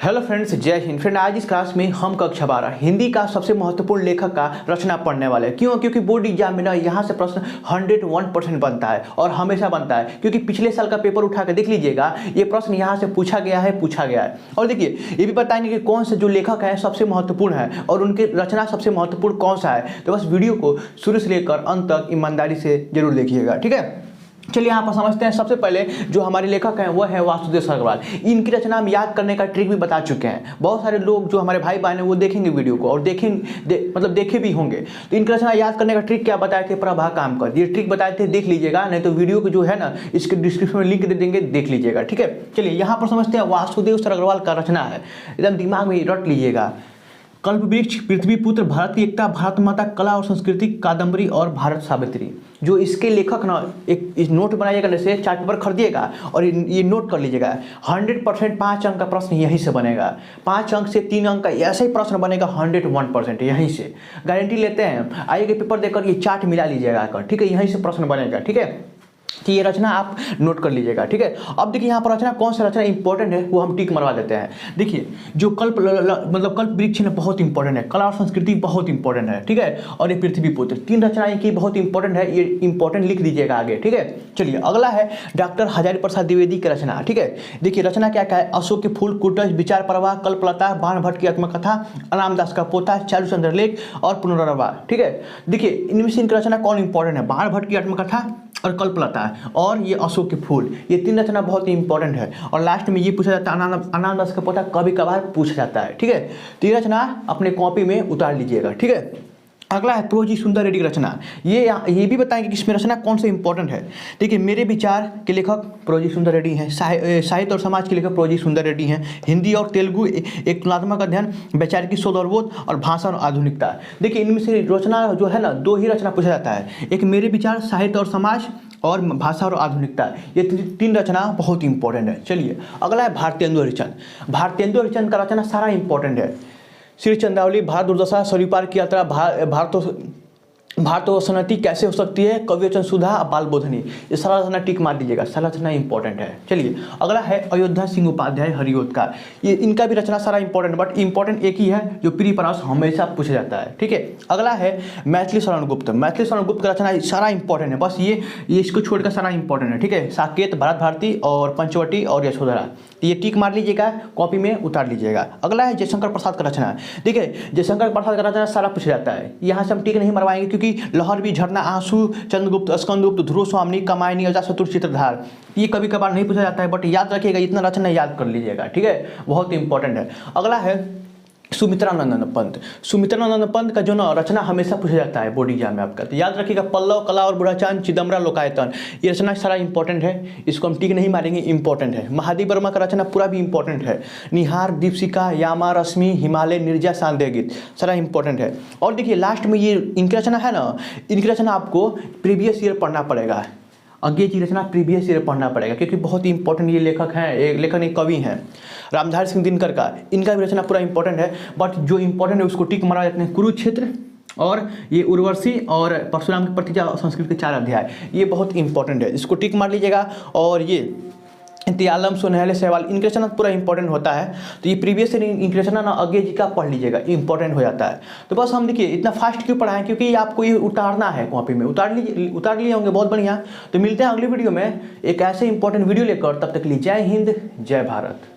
Hello friends, जय Hind. Friend, आज इस क्लास में हम कक्षा 12 हिंदी का सबसे महत्वपूर्ण लेखक का रचना पढ़ने वाले हैं। क्यों? क्योंकि बोर्ड एग्जाम में ना यहाँ से प्रश्न 101% बनता है और हमेशा बनता है। क्योंकि पिछले साल का पेपर उठा के देख लीजिएगा, ये प्रश्न यहाँ से पूछा गया है। और देखिए, ये भी बताएंगे कि कौन से जो लेखक है सबसे महत्वपूर्ण है और उनकी रचना सबसे महत्वपूर्ण कौन सा है। तो बस वीडियो को शुरू से लेकर अंत तक ईमानदारी से जरूर देखिएगा, ठीक है। चलिए यहाँ पर समझते हैं। सबसे पहले जो हमारे लेखक हैं वो है वासुदेव सरगवाल। इनकी रचना हम याद करने का ट्रिक भी बता चुके हैं। बहुत सारे लोग जो हमारे भाई बहन हैं वो देखेंगे वीडियो को और देखे भी होंगे। तो इनकी रचना याद करने का ट्रिक क्या बताए थे? प्रभा काम कर, ये ट्रिक बताए थे, देख लीजिएगा। नहीं तो वीडियो को जो है ना इसके डिस्क्रिप्शन में लिंक दे देंगे, देख लीजिएगा, ठीक है। चलिए यहाँ पर समझते हैं वासुदेव सरगवाल का रचना है, एकदम दिमाग में रट लीजिएगा। कल्पवृक्ष, पृथ्वीपुत्र, भारत की एकता, भारत माता, कला और संस्कृति, कादम्बरी और भारत सावित्री। जो इसके लेखक ना एक इस नोट बनाइएगा, जैसे चार्ट पेपर खरीदिएगा और ये नोट कर लीजिएगा। 100% 5 अंक का प्रश्न यहीं से बनेगा। 5 अंक से 3 अंक का ऐसा ही प्रश्न बनेगा 101% यहीं से, गारंटी लेते हैं। आइए पेपर देकर ये चार्ट मिला लीजिएगा आकर, ठीक है। यहीं से प्रश्न बनेगा, ठीक है। कि ये रचना आप नोट कर लीजिएगा, ठीक है। अब देखिए यहाँ पर रचना कौन सा रचना इंपॉर्टेंट है वो हम टिक मरवा देते हैं। देखिए जो कल्प वृक्ष है बहुत इंपॉर्टेंट है, कला और संस्कृति बहुत इंपॉर्टेंट है, ठीक है। और ये पृथ्वीपुत्र, 3 रचनाएं की बहुत इंपॉर्टेंट है, ये इंपॉर्टेंट लिख दीजिएगा आगे, ठीक है। चलिए अगला है डॉक्टर हजारी प्रसाद द्विवेदी की रचना, ठीक है। देखिए रचना क्या क्या है? अशोक के फूल, कुटज, विचार प्रवाह, कल्पलता, बाण भट्ट की आत्मकथा, अनामदास का पोता, चारुचंद्र लेख और पुनर्वा, ठीक है। देखिए इनमें से इनकी रचना कौन इंपॉर्टेंट है? बाण भट्ट की आत्मकथा और कल्पलता और ये अशोक के फूल, ये 3 रचना बहुत ही इंपॉर्टेंट है। और लास्ट में ये पूछा जाता है अनामदास का पोता, कभी कभार पूछा जाता है, ठीक है। तो ये रचना अपने कॉपी में उतार लीजिएगा, ठीक है। अगला है प्रोजी सुंदर रेड्डी की रचना। ये भी बताएंगे कि इसमें रचना कौन से इंपॉर्टेंट है। देखिए मेरे विचार के लेखक प्रोजी सुंदर रेड्डी हैं, साहित्य और समाज के लेखक प्रोजी सुंदर रेड्डी हैं, हिंदी और तेलुगु एक तुलनात्मक अध्ययन, वैचारिक शोध और बोध और भाषा और आधुनिकता। देखिए इनमें से रचना जो है ना 2 ही रचना पूछा जाता है, एक मेरे विचार, साहित्य और समाज और भाषा और आधुनिकता। ये 3 रचना बहुत इंपॉर्टेंट है। चलिए अगला है भारतेंदु हरिश्चंद्र। भारतेंदु हरिश्चंद्र का रचना सारा इंपॉर्टेंट है। श्री चंद्रावली, भारत दुर्दशा, सरयुपार की यात्रा, भारत और सन्नति कैसे हो सकती है, कविवचन सुधा, बाल बोधनी, ये सारा रचना टिक मार दीजिएगा, सारा रचना इंपॉर्टेंट है। चलिए अगला है अयोध्या सिंह उपाध्याय हरिओद का। ये इनका भी रचना सारा इंपॉर्टेंट, बट इंपॉर्टेंट एक ही है जो प्री परास हमेशा पूछा जाता है, ठीक है। अगला है मैथिली शरण गुप्त। मैथिली शरण गुप्त का रचना सारा इंपॉर्टेंट है, बस ये इसको छोड़कर सारा इंपॉर्टेंट है, ठीक है। साकेत, भारत भारती और पंचवटी और यशोधरा, ये टिक मार लीजिएगा, कॉपी में उतार लीजिएगा। अगला है जयशंकर प्रसाद का रचना। देखिए जयशंकर प्रसाद का रचना सारा पूछा जाता है, यहाँ से हम टिक नहीं मरवाएंगे क्योंकि लहर भी, झरना, आंसू, चंद्रगुप्त, स्कंदगुप्त, ध्रुव स्वामी, कमायनी, अजातशत्रु, चित्रधार, ये कभी कभार नहीं पूछा जाता है, बट याद रखिएगा, इतना रचना याद कर लीजिएगा, ठीक है, बहुत इंपॉर्टेंट है। अगला है सुमित्रानंदन पंत। सुमित्रानंदन पंत का जो ना रचना हमेशा पूछा जाता है बोर्ड एग्जाम में आपका, तो याद रखिएगा, पल्लव, कला और बुढ़ाचान, चिदम्बरा, लोकायतन, ये रचना सारा इंपॉर्टेंट है, इसको हम टिक नहीं मारेंगे, इंपॉर्टेंट है। महादेव वर्मा का रचना पूरा भी इंपॉर्टेंट है। निहार, दीपशिका, यामा, रश्मि, हिमालय, निर्जा, सांध्य गीत, सारा इंपॉर्टेंट है। और देखिए लास्ट में ये इनकी रचना है ना, इनकी रचना आपको प्रीवियस ईयर पढ़ना पड़ेगा, अंग्रेज की रचना प्रीवियस ईयर पढ़ना पड़ेगा, क्योंकि बहुत ही इंपॉर्टेंट ये लेखक हैं, एक लेखक एक कवि हैं। रामधारी सिंह दिनकर का, इनका भी रचना पूरा इंपॉर्टेंट है, बट जो इंपॉर्टेंट है उसको टिक मरा जाते हैं। कुरुक्षेत्र और ये उर्वशी और परशुराम की प्रतिज्ञा और संस्कृत के 4 अध्याय, ये बहुत इंपॉर्टेंट है, इसको टिक मार लीजिएगा। और ये तियालम, सोनहले, सहवाल, इनके रचना पूरा इंपॉर्टेंट होता है, तो ये प्रीवियस इनके रचना ना अंग्रेज जी का पढ़ लीजिएगा, इंपॉर्टेंट हो जाता है। तो बस हम देखिए इतना फास्ट क्यों पढ़ाएं, क्योंकि आपको ये उतारना है कॉपी में, उतार लिए होंगे, बहुत बढ़िया। तो मिलते हैं अगली वीडियो में एक ऐसे इंपॉर्टेंट वीडियो लेकर, तब तक के लिए जय हिंद, जय भारत।